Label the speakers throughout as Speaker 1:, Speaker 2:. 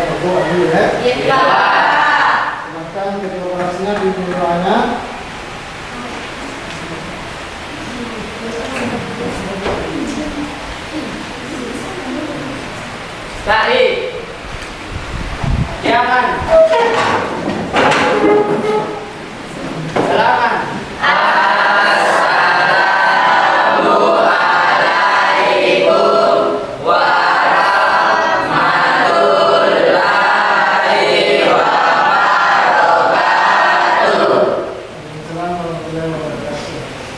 Speaker 1: berdoa dulu ya.
Speaker 2: Iya, Pak.
Speaker 1: Silakan kedua orasinya dimulainya.
Speaker 3: Baik. Jangan. Salaman.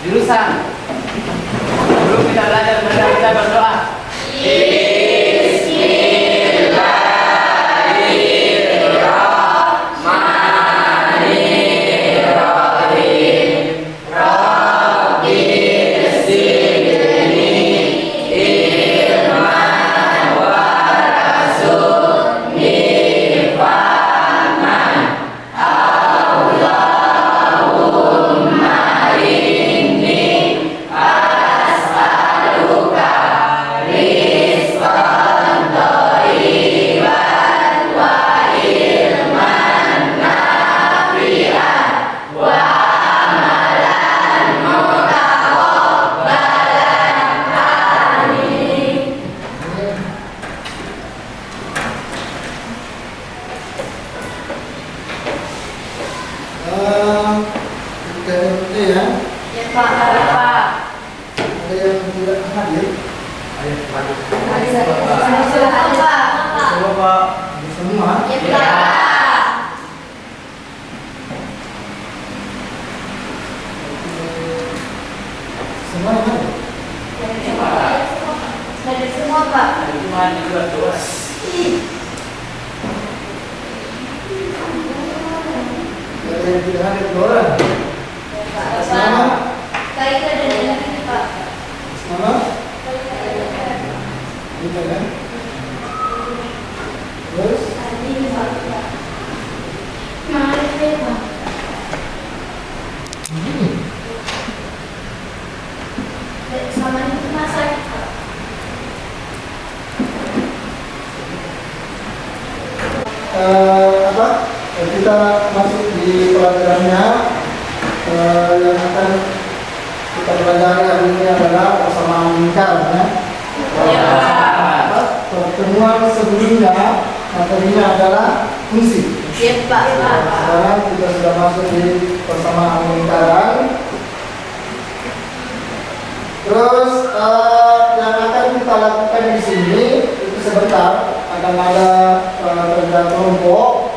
Speaker 3: Jurusan. Sebelum kita belajar kita berdoa.
Speaker 2: Iya, Pak. Pak.
Speaker 1: Ada yang tidak hadir? Coba Pak semua.
Speaker 2: Iya, Pak.
Speaker 1: Semua yang hadir?
Speaker 2: Dari semua, Pak.
Speaker 3: Cuma di dua.
Speaker 1: Ada yang tidak hadir dua orang.
Speaker 2: Pak.
Speaker 1: Nama?
Speaker 2: Kaita dan ini, Pak.
Speaker 1: Nama? Kita kan? Terus?
Speaker 2: Ini, Pak. Maaf, Pak. Sama itu masak, Pak.
Speaker 1: Kita masuk di pelajarannya. Yang akan kita pelajari hari ini adalah persamaan lingkar ya. Pertemuan sebelumnya materinya adalah fungsi.
Speaker 2: Iya, Pak.
Speaker 1: Sekarang kita sudah masuk di persamaan lingkaran. Terus yang akan kita lakukan di sini itu sebentar akan ada kerja kelompok.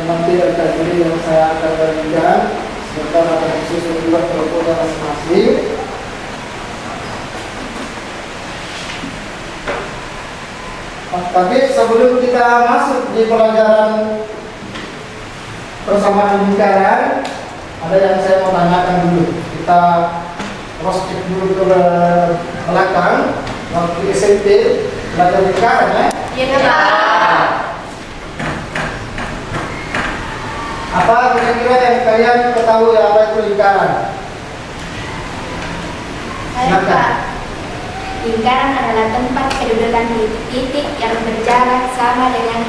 Speaker 1: Nanti dari kajian yang saya akan bagikan sebentar akan disusun juga kelompoknya masing-masing. Tapi sebelum kita masuk di pelajaran persamaan lingkaran, ada yang saya mau tanyakan dulu. Kita cross check dulu ke belakang. Waktu SMP belajar lingkaran ya.
Speaker 2: Iya, Pak.
Speaker 1: Apa kira-kira yang kalian ketahui apa itu lingkaran?
Speaker 2: Saya, Pak. Lingkaran adalah tempat kedudukan titik yang berjarak sama dengan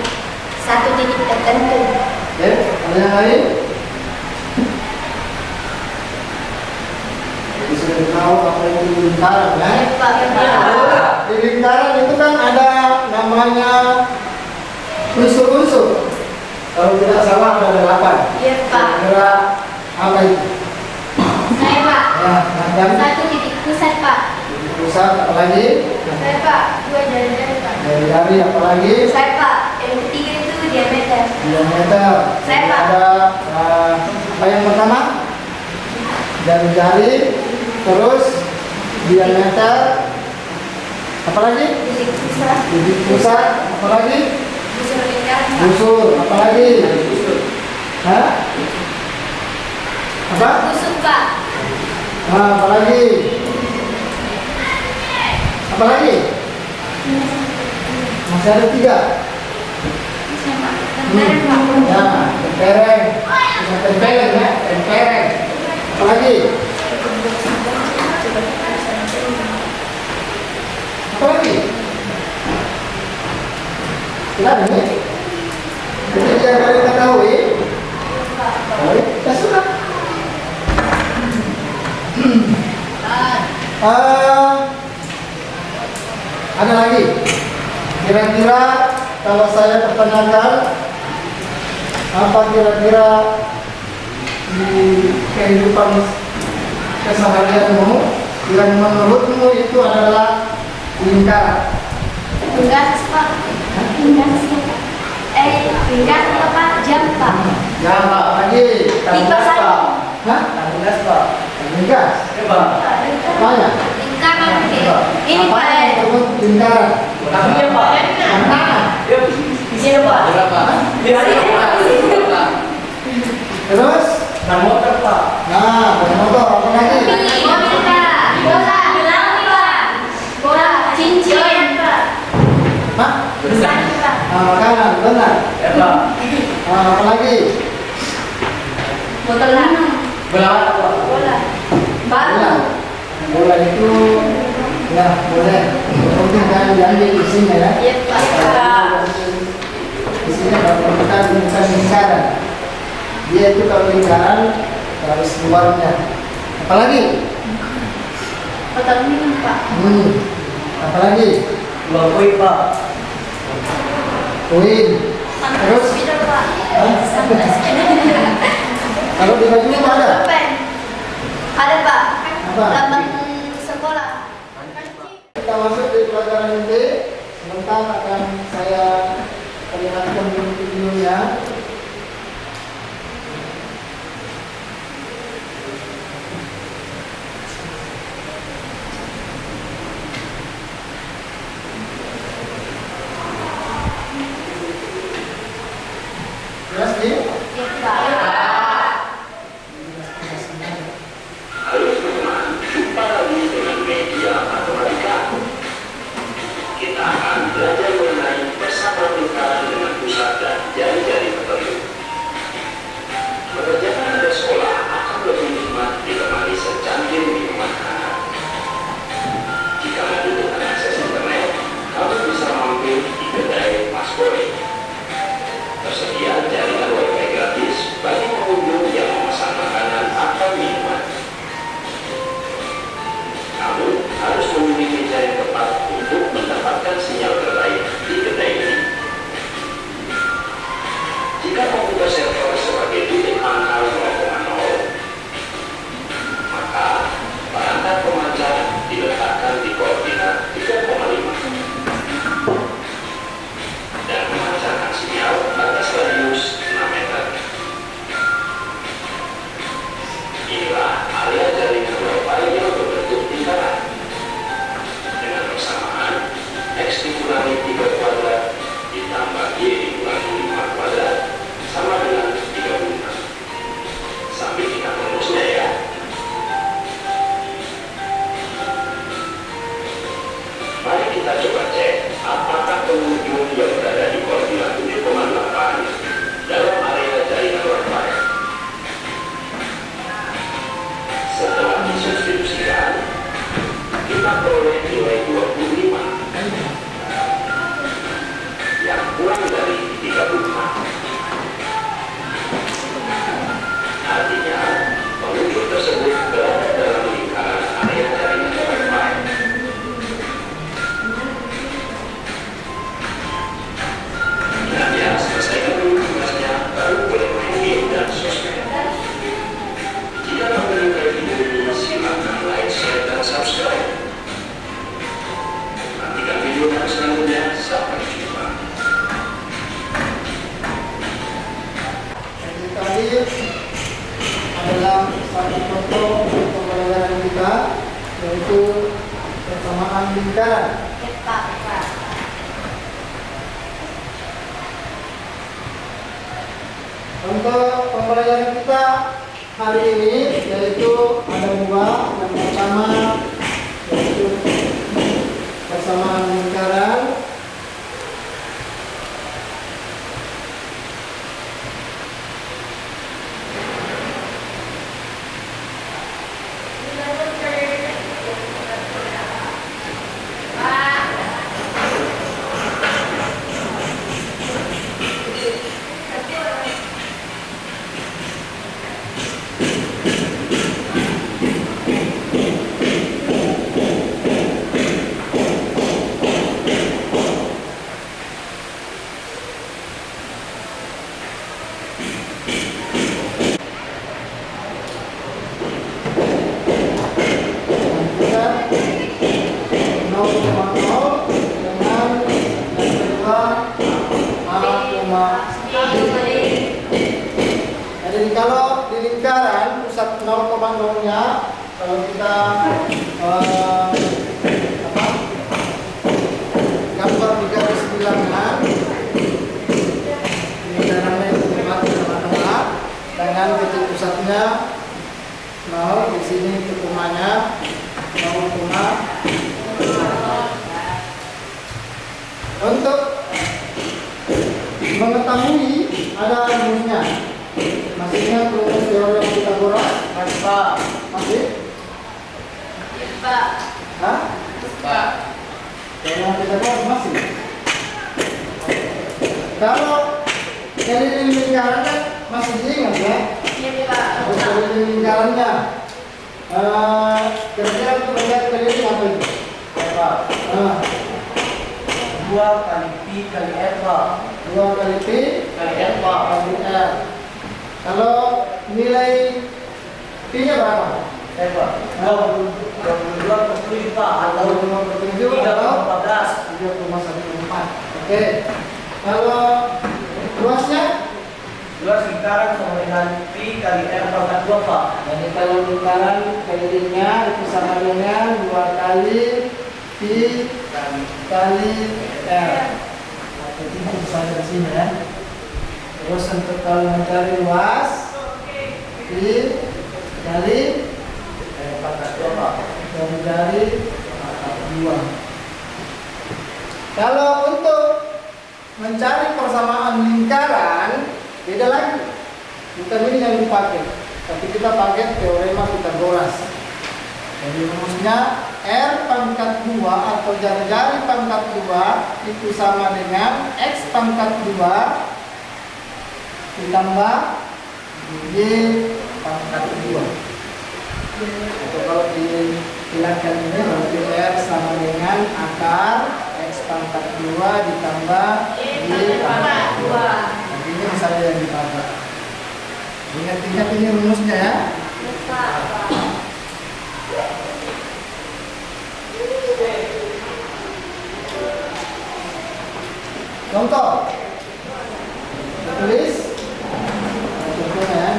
Speaker 2: satu titik tertentu.
Speaker 1: Oke, ada yang lain? Jadi sudah tahu apa itu lingkaran ya?
Speaker 2: Iya, Pak.
Speaker 1: Di lingkaran itu kan ada namanya unsur-unsur. Kalau tidak salah ada 8.
Speaker 2: Iya, Pak.
Speaker 1: Kira apa itu?
Speaker 2: Saya, Pak.
Speaker 1: Ya, macam
Speaker 2: Satu titik pusat, Pak.
Speaker 1: pusat, apalagi?
Speaker 2: Saya, Pak. Dua jari-jari, Pak.
Speaker 1: Jari-jari, apalagi?
Speaker 2: Saya, Pak. Yang ketiga itu diameter.
Speaker 1: Diameter.
Speaker 2: Saya, Pak.
Speaker 1: Ada apa yang pertama? Jari-jari, terus diameter, apalagi?
Speaker 2: Titik pusat.
Speaker 1: Titik pusat, apalagi?
Speaker 2: Busur lingkaran, Pak.
Speaker 1: Busur, apalagi? Hah? Apa?
Speaker 2: Busur, Pak.
Speaker 1: Apalagi? Apalagi? Masih ada 3.
Speaker 2: Tempereng, Pak.
Speaker 1: Ya, tempereng. Bisa tempereng ya, tempereng. Apalagi? Apalagi? Tidak ini. Jadi yang kalian ketahui, kita sudah. Ada lagi. Kira-kira kalau saya pertanyakan apa kira-kira di kehidupan keseharianmu yang menurutmu itu adalah lingkaran?
Speaker 2: Gas Pak. Gas. Gas apa Pak? Jam Pak.
Speaker 1: Jam Pak, lagi.
Speaker 2: Tipe saya.
Speaker 1: Hah?
Speaker 3: Tabung gas, Pak.
Speaker 1: Gas.
Speaker 3: Coba.
Speaker 1: Banyak.
Speaker 2: Lingkaran ini
Speaker 1: Apa
Speaker 2: Pak.
Speaker 1: yang disebut lingkaran?
Speaker 3: Tabungnya, Pak.
Speaker 1: Mana?
Speaker 3: Yuk.
Speaker 2: Di sini Pak.
Speaker 3: Berapa? Di sini, Pak.
Speaker 1: Terus?
Speaker 3: Ban motor, Pak.
Speaker 1: Nah, ban motor apa lagi?
Speaker 2: Mobil Pak. Bola. Gelang Pak. Bola. Cincin Pak.
Speaker 1: Hah?
Speaker 2: Besar Pak.
Speaker 1: Makanan, benar.
Speaker 3: Ya, Pak.
Speaker 1: Apa lagi?
Speaker 2: Botol minum.
Speaker 3: Bola apa, Pak?
Speaker 2: Bola.
Speaker 1: Bola.
Speaker 2: Batu.
Speaker 1: Bola itu ya boleh. Penting kan diambil isinya ya.
Speaker 2: Iya Pak.
Speaker 1: Isinya kalau bukan lingkaran. Dia itu kalau lingkaran garis luarnya. Apalagi?
Speaker 2: Botol minum Pak.
Speaker 1: Apalagi?
Speaker 3: Dua koi, Pak.
Speaker 1: Koin. Terus?
Speaker 2: Tidak Pak.
Speaker 1: Kalau di bajunya apa ada?
Speaker 2: Pen. Ada Pak.
Speaker 1: Apa?
Speaker 2: Lambang sekolah.
Speaker 1: Kita masuk di pelajaran inti. Sebentar akan saya perlihatkan dulu videonya. Jelas nih?
Speaker 2: Iya Pak.
Speaker 4: Halo teman-teman, jumpa lagi dengan media matematika. Kita akan belajar mengenai persamaan lingkaran dengan pusat dan jari-jari tertentu. Mengerjakan tugas sekolah akan lebih nikmat ditemani secangkir minuman hangat. Jika membutuhkan akses internet, kamu bisa mampir di kedai Mas Boy. Tersedia jaringan wifi gratis bagi pengunjung yang memesan makanan atau minuman. Kamu harus memiliki meja yang tepat untuk mendapatkan sinyal terbaik di kedai ini. Jika komputer server sebagai titik pangkal 0,0, maka perangkat pemancar diletakkan di koordinat 3,5 dan memancarkan sinyal batas radius 6 meter. Inilah area jaringan wifi yang berbentuk lingkaran. Dengan persamaan, X dikurangi 3 kuadrat ditambah Y dikurangi 5 kuadrat sama dengan 36. Sambil ingat rumusnya ya. Mari kita coba cek apakah pengunjung yang berada di koordinat 7,8 dalam area jaringan wifi. Setelah disubstitusikan, kita peroleh nilai 25 yang kurang dari 36. Artinya, pengunjung tersebut berada dalam lingkaran area jaringan wifi. Nah ya, selesaikan dulu tugasnya, baru boleh main game dan sosmed. Jika kamu menyukai video ini, silakan like, share, dan subscribe. Nantikan video kami selanjutnya. Sampai jumpa.
Speaker 1: Jadi tadi adalah satu contoh pembelajaran kita, yaitu persamaan lingkaran.
Speaker 2: Iya Pak.
Speaker 1: Untuk pembelajaran kita hari ini yaitu ada dua. Yang pertama yaitu persamaan lingkaran. Jadi kalau di lingkaran pusat 0,0-nya kalau kita gambar di garis bilangan, lingkarannya itu tempat di tengah-tengah dengan titik pusatnya 0, di sini tikungannya 0,0. Untuk mengetahui ada rumusnya, masih ingat rumus teorem Pythagoras?
Speaker 3: Masih Pak.
Speaker 1: Masih? Hah?
Speaker 3: Pak.
Speaker 1: Teorem Pythagoras masih? Kalau keliling lingkaran kan masih diingat ya? Terus keliling lingkarannya kira-kira untuk melihat keliling apa itu?
Speaker 3: Pak. 2 kali Pi kali R Pak.
Speaker 1: 2 kali Pi
Speaker 3: Kali R Pak.
Speaker 1: kali R. Kalau nilai Pi-nya berapa?
Speaker 3: Pak. 22 per 7 Pak. Atau
Speaker 1: 3,7 atau 3,14. Oke. Kalau luasnya?
Speaker 3: Luas lingkaran sama dengan Pi kali R pangkat 2 Pak.
Speaker 1: Jadi kalau lingkaran kelilingnya itu sama dengan 2 kali Pi kali R. Jadi itu bisa dari sini ya. Terus untuk kalau mencari luas Pi kali
Speaker 3: Pangkat 2 Pak.
Speaker 1: dari 2. Kalau untuk mencari persamaan lingkaran beda lagi. Bukan ini yang dipakai, tapi kita pakai teorema Pythagoras. Jadi rumusnya R pangkat 2 atau jari-jari pangkat 2 itu sama dengan X pangkat 2 ditambah Y pangkat 2. Atau kalau dihilangkan ini berarti R sama dengan akar X pangkat 2 ditambah Y pangkat 2. Ini misalnya yang dipakai. Ingat-ingat ini rumusnya ya. Contoh. Tulis. Contohnya ya.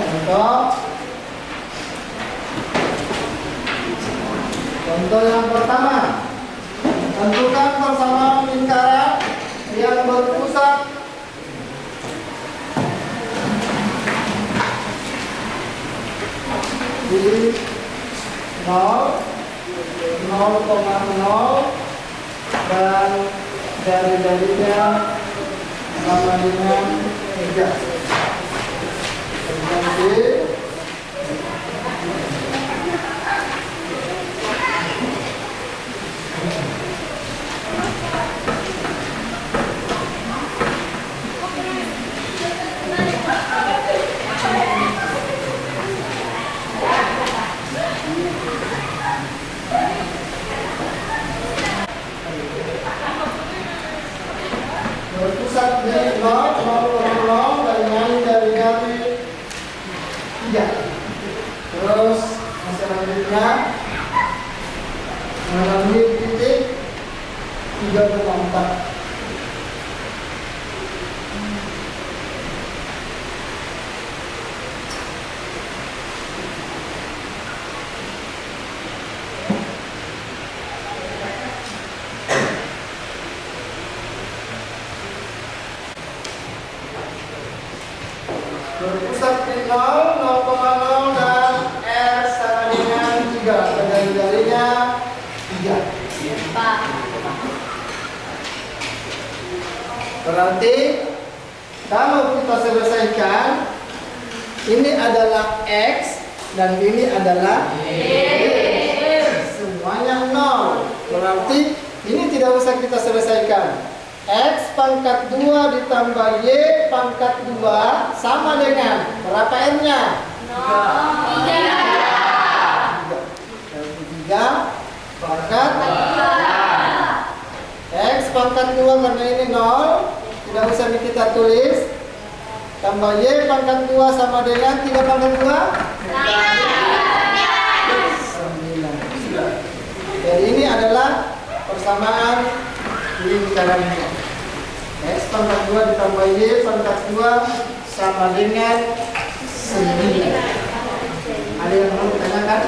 Speaker 1: Contoh yang pertama. Tentukan persamaan lingkaran yang berpusat di 0, 0,0 dan jari-jarinya sama dengan 3. Jadi berpusat di 0, 0,0 dengan jari-jari 3. Terus selanjutnya mengambil titik 3,4. Berpusat di 0, 0,0 dan R sama dengan 3. Jari-jarinya 3. Berarti kalau kita selesaikan, ini adalah X dan ini adalah Y. Semuanya 0. Berarti ini tidak usah kita selesaikan. X pangkat 2 ditambah Y pangkat 2 sama dengan berapa N-nya? 3 pangkat 2. X pangkat 2 karena ini 0, tidak usah kita tulis. Tambah Y pangkat 2 sama dengan 3 pangkat 2? 9. Jadi ini adalah persamaan lingkarannya. X pangkat 2 ditambah Y pangkat 2 sama dengan 9. Ada yang mau ditanyakan?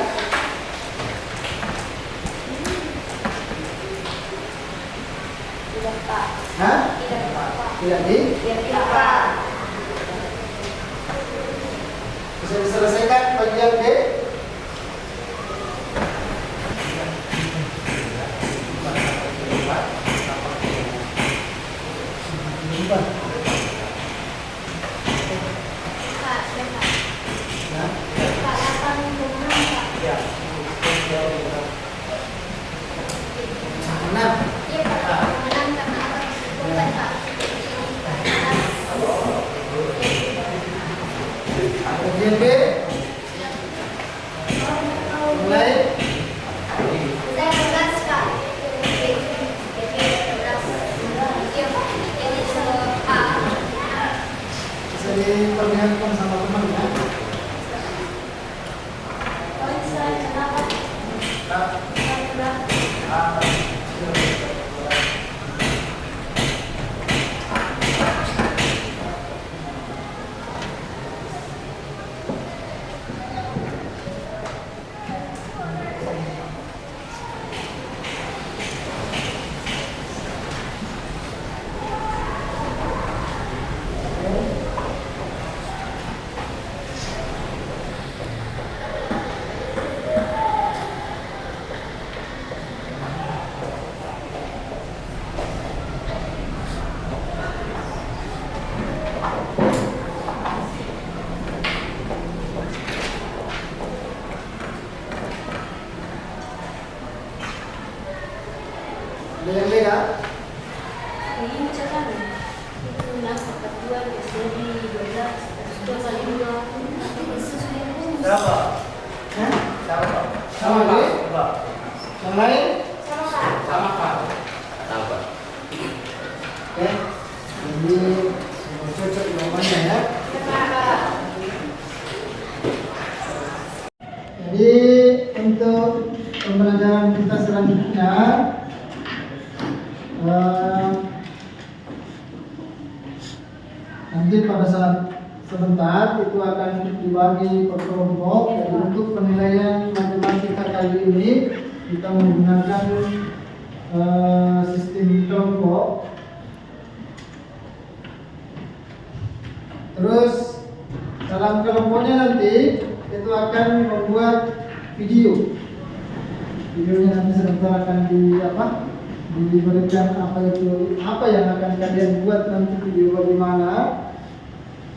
Speaker 2: Tidak, Pak.
Speaker 1: Hah?
Speaker 2: Tidak, Pak.
Speaker 1: Tidak di?
Speaker 2: Tidak, Pak.
Speaker 1: Bisa diselesaikan bagian B?
Speaker 2: Pak, ya, Pak.
Speaker 1: Nah,
Speaker 2: Pak, 8,6, Pak.
Speaker 3: Ya.
Speaker 1: 6.
Speaker 2: Iya, Pak. 6 karena apa? Bukan, Pak.
Speaker 1: Bagian B mulai.
Speaker 2: Saya 11, Pak. Iya, Pak. Jadi A.
Speaker 1: Bisa diperlihatkan sama teman ya.
Speaker 2: Poin saya kenapa?
Speaker 1: Ada yang beda?
Speaker 2: Ini misalkan itu 6/2 jadi 12 2 kali 2
Speaker 3: Berapa?
Speaker 1: Hah?
Speaker 3: Berapa?
Speaker 1: Sama B?
Speaker 3: Berapa?
Speaker 1: Yang lain?
Speaker 2: sama, Pak.
Speaker 3: Sama Pak.
Speaker 1: Oke. Jadi semua cocok jawabannya ya.
Speaker 2: Ya, Pak.
Speaker 1: Jadi untuk pembelajaran kita selanjutnya nanti pada saat sebentar itu akan dibagi per kelompok. Jadi untuk penilaian matematika kali ini kita menggunakan sistem kelompok. Terus dalam kelompoknya nanti itu akan membuat video. Videonya nanti sebentar akan diberikan apa yang akan kalian buat nanti video bagaimana.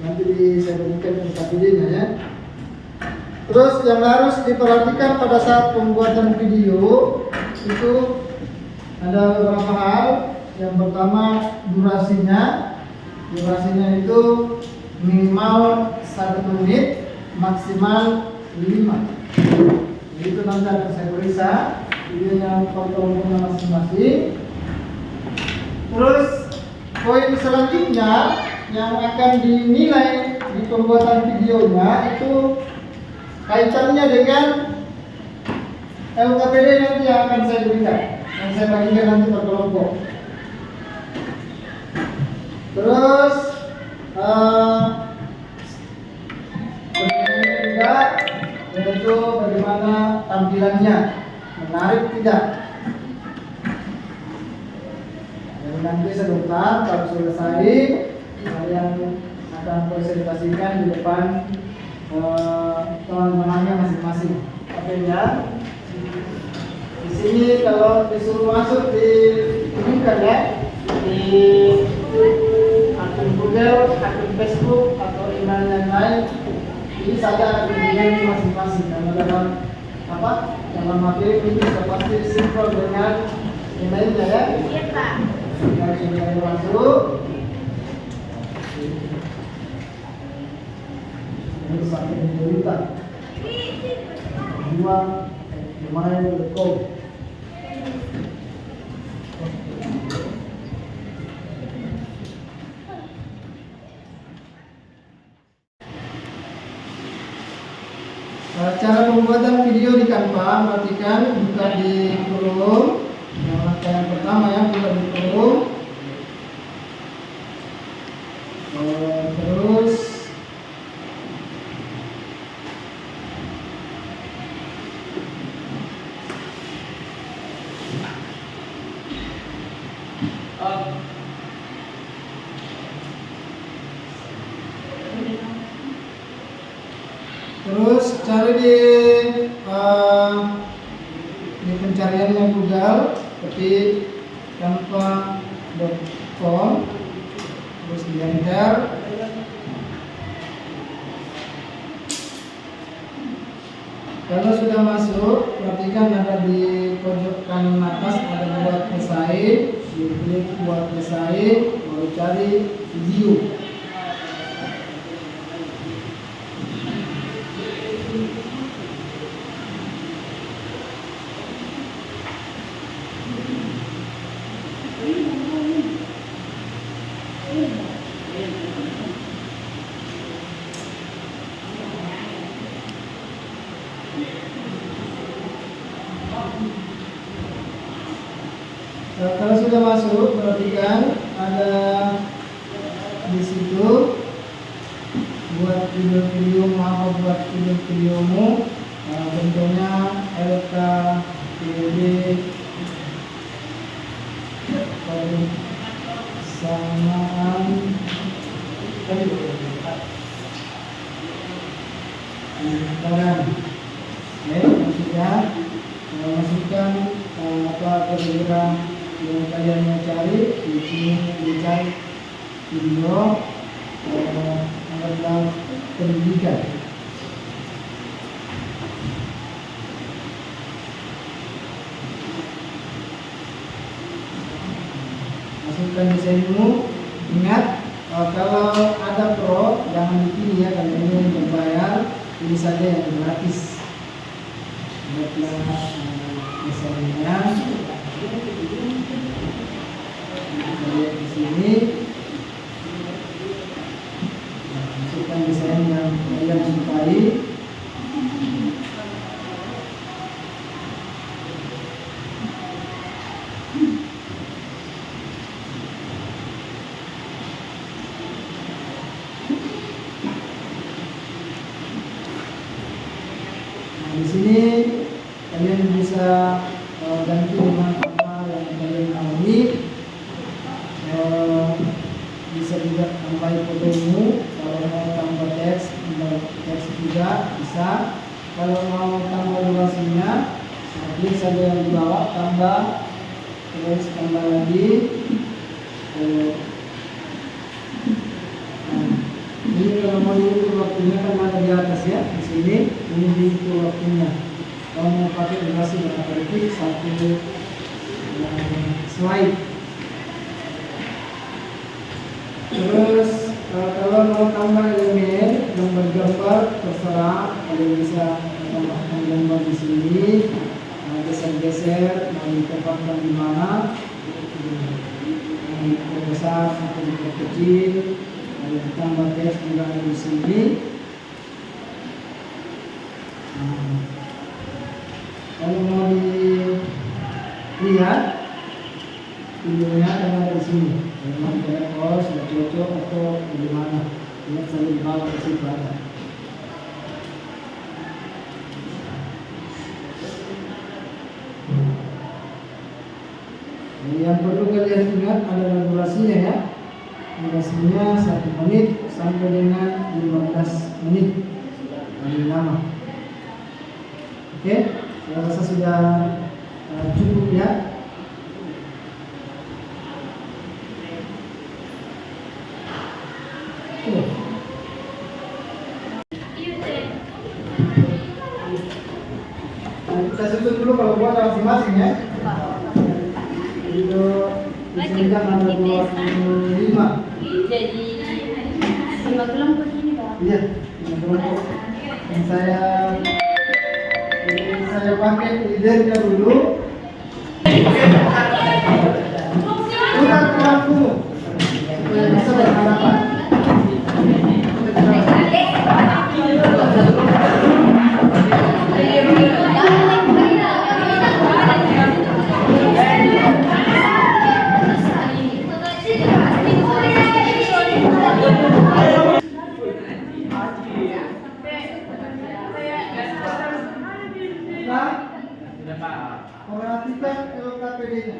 Speaker 1: Nanti saya berikan tempat videonya ya. Terus yang harus diperhatikan pada saat pembuatan video itu ada beberapa hal. Yang pertama durasinya. Durasinya itu minimal 1 menit, maksimal 5. Jadi itu nanti akan saya periksa videonya kelompoknya masing-masing. Terus poin selanjutnya yang akan dinilai di pembuatan videonya itu kaitannya dengan LKPD nanti yang akan saya berikan, yang saya bagikan nanti per kelompok. Terus juga yaitu bagaimana tampilannya, menarik tidak. Dan nanti sebentar kalau selesai kalian akan presentasikan di depan teman-temannya masing-masing. Oke ya. Di sini kalau disuruh masuk di bukan ya, di akun Google, akun Facebook atau email yang lain, ini saja kemudian masing-masing. Dalam dalam materi ini sudah pasti sinkron dengan emailnya ya.
Speaker 2: Iya, Pak.
Speaker 1: Kalau sudah masuk, ini sampai berita. Dua gmail.com. Cara pembuatan video di Canva, perhatikan buka di Chrome. Yang langkah yang pertama ya, buka di Chrome. Terus cari di pencariannya Google, ketik canva.com, terus di enter. Kalau sudah masuk, perhatikan ada di pojok kanan atas ada buat pesaing, diklik buat pesaing, lalu cari video. Kalau sudah masuk, perhatikan ada di situ buat video mau buat videomu, bentuknya LKPD samaan sekarang. Sudah masukkan apa kira-kira yang kalian mau cari. Di sini dicari video tentang pendidikan. Masukkan desainmu. Ingat, kalau ada pro jangan dipilih ya, kalau ini yang berbayar pilih saja yang gratis. Lihatlah desainnya. Kita lihat di sini. Masukkan desain yang kalian sukai. Di sini kalian bisa ganti dengan apa yang kalian maui. Bisa juga tambah fotomu. Kalau mau tambah teks juga bisa. Kalau mau tambah durasinya, klik saja yang di bawah, tambah, terus tambah lagi. Ini kalau mau diukur waktunya kan ada di atas ya, di sini. Ini diukur waktunya. Kalau mau pakai durasi berapa detik, satu slide. Terus kalau mau tambah elemen gambar gambar terserah, kalian bisa tambahkan gambar di sini, geser-geser, mau ditempatkan di mana, mau diperbesar atau diperkecil. Tambah teks juga ada di sini. Kalau mau dilihat videonya kan ada di sini. Memang kalau sudah cocok atau bagaimana, lihat saja di bawah ke situ ada. Yang perlu kalian ingat adalah durasinya ya. Durasinya 1 menit sampai dengan 15 menit paling lama. Oke, saya rasa sudah cukup ya. Kita susun dulu kalau buat masing-masing ya. Itu disediakan ada 25.
Speaker 2: Jadi 5 kelompok ini Pak.
Speaker 1: Iya, 5 kelompok. Yang saya pakai leadernya dulu. Bukan pelaku. Bisa berhadapan.
Speaker 2: Thank you.
Speaker 1: PD-nya?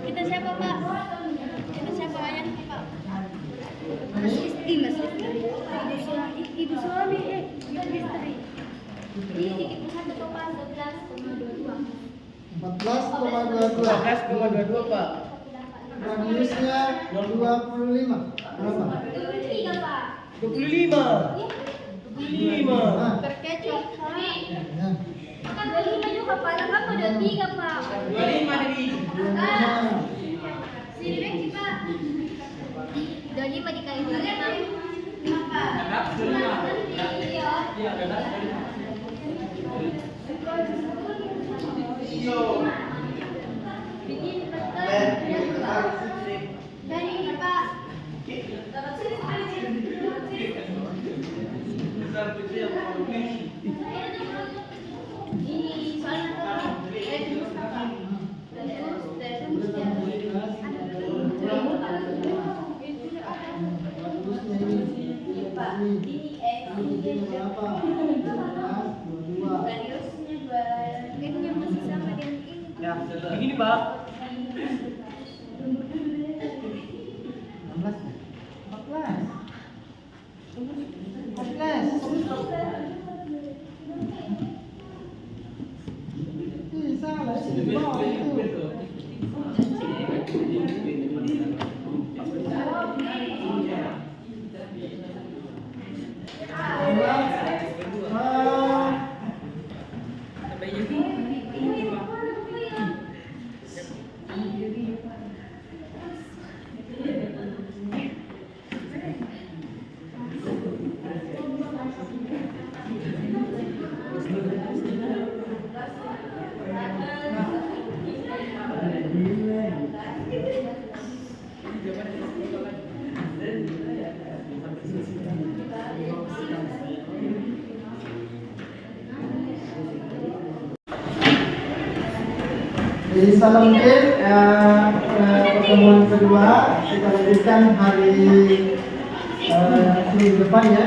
Speaker 2: Kita siapa, Pak? Kita siapa ayah Pak? Mas Isti, Mas Isti. Ibu suami, ibu istri. Ini satu Pak, 11,22.
Speaker 1: 14,22.
Speaker 3: 11,22 Pak.
Speaker 1: Radiusnya 25. Berapa?
Speaker 2: 23, Pak.
Speaker 3: 25. 25.
Speaker 1: Nah,
Speaker 2: Berkecoh.
Speaker 1: ya.
Speaker 2: Kan 25 juga, Pak. Yang apa 23, Pak?
Speaker 3: 25 dari.
Speaker 1: 25.
Speaker 2: Sini Becky, Pak. 25 dikali 25. Pak.
Speaker 3: Iya, benar.
Speaker 2: Begini, betul. Dari ini, Pak. Ini soalnya
Speaker 1: Radiusnya ini berapa? 22.
Speaker 2: ini yang masih sama dengan ini.
Speaker 3: Ya, begini Pak.
Speaker 1: 16. 14. 14. Ih, salah sih. Di bawah itu. Jadi salam mungkin pertemuan kedua kita lanjutkan hari minggu depan ya.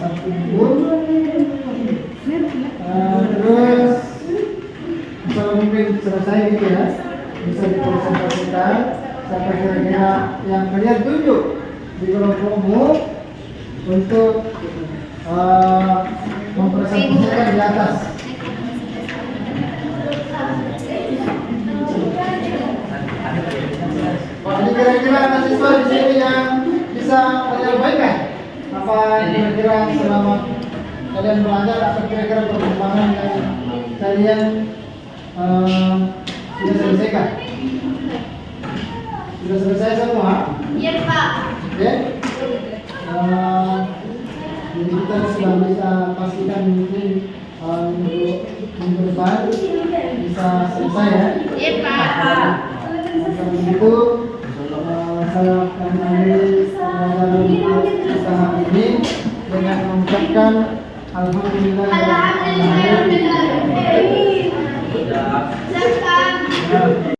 Speaker 1: Sabtu Minggu. Terus salam mungkin selesai gitu ya. Bisa dipresentasikan sampai kira-kira yang kalian tunjuk di kelompokmu untuk mempresentasikan di atas. Jadi kira-kira mahasiswa di sini yang bisa menyampaikan apa kira-kira selama kalian belajar atau kira-kira perkembangan yang kalian sudah selesaikan? Sudah selesai semua?
Speaker 2: Iya, Pak.
Speaker 1: Oke. Jadi kita sudah bisa pastikan mungkin minggu depan bisa selesai ya.
Speaker 2: Iya, Pak.
Speaker 1: Kalau begitu, saya akan mengakhiri usaha ini dengan mengucapkan alhamdulillah.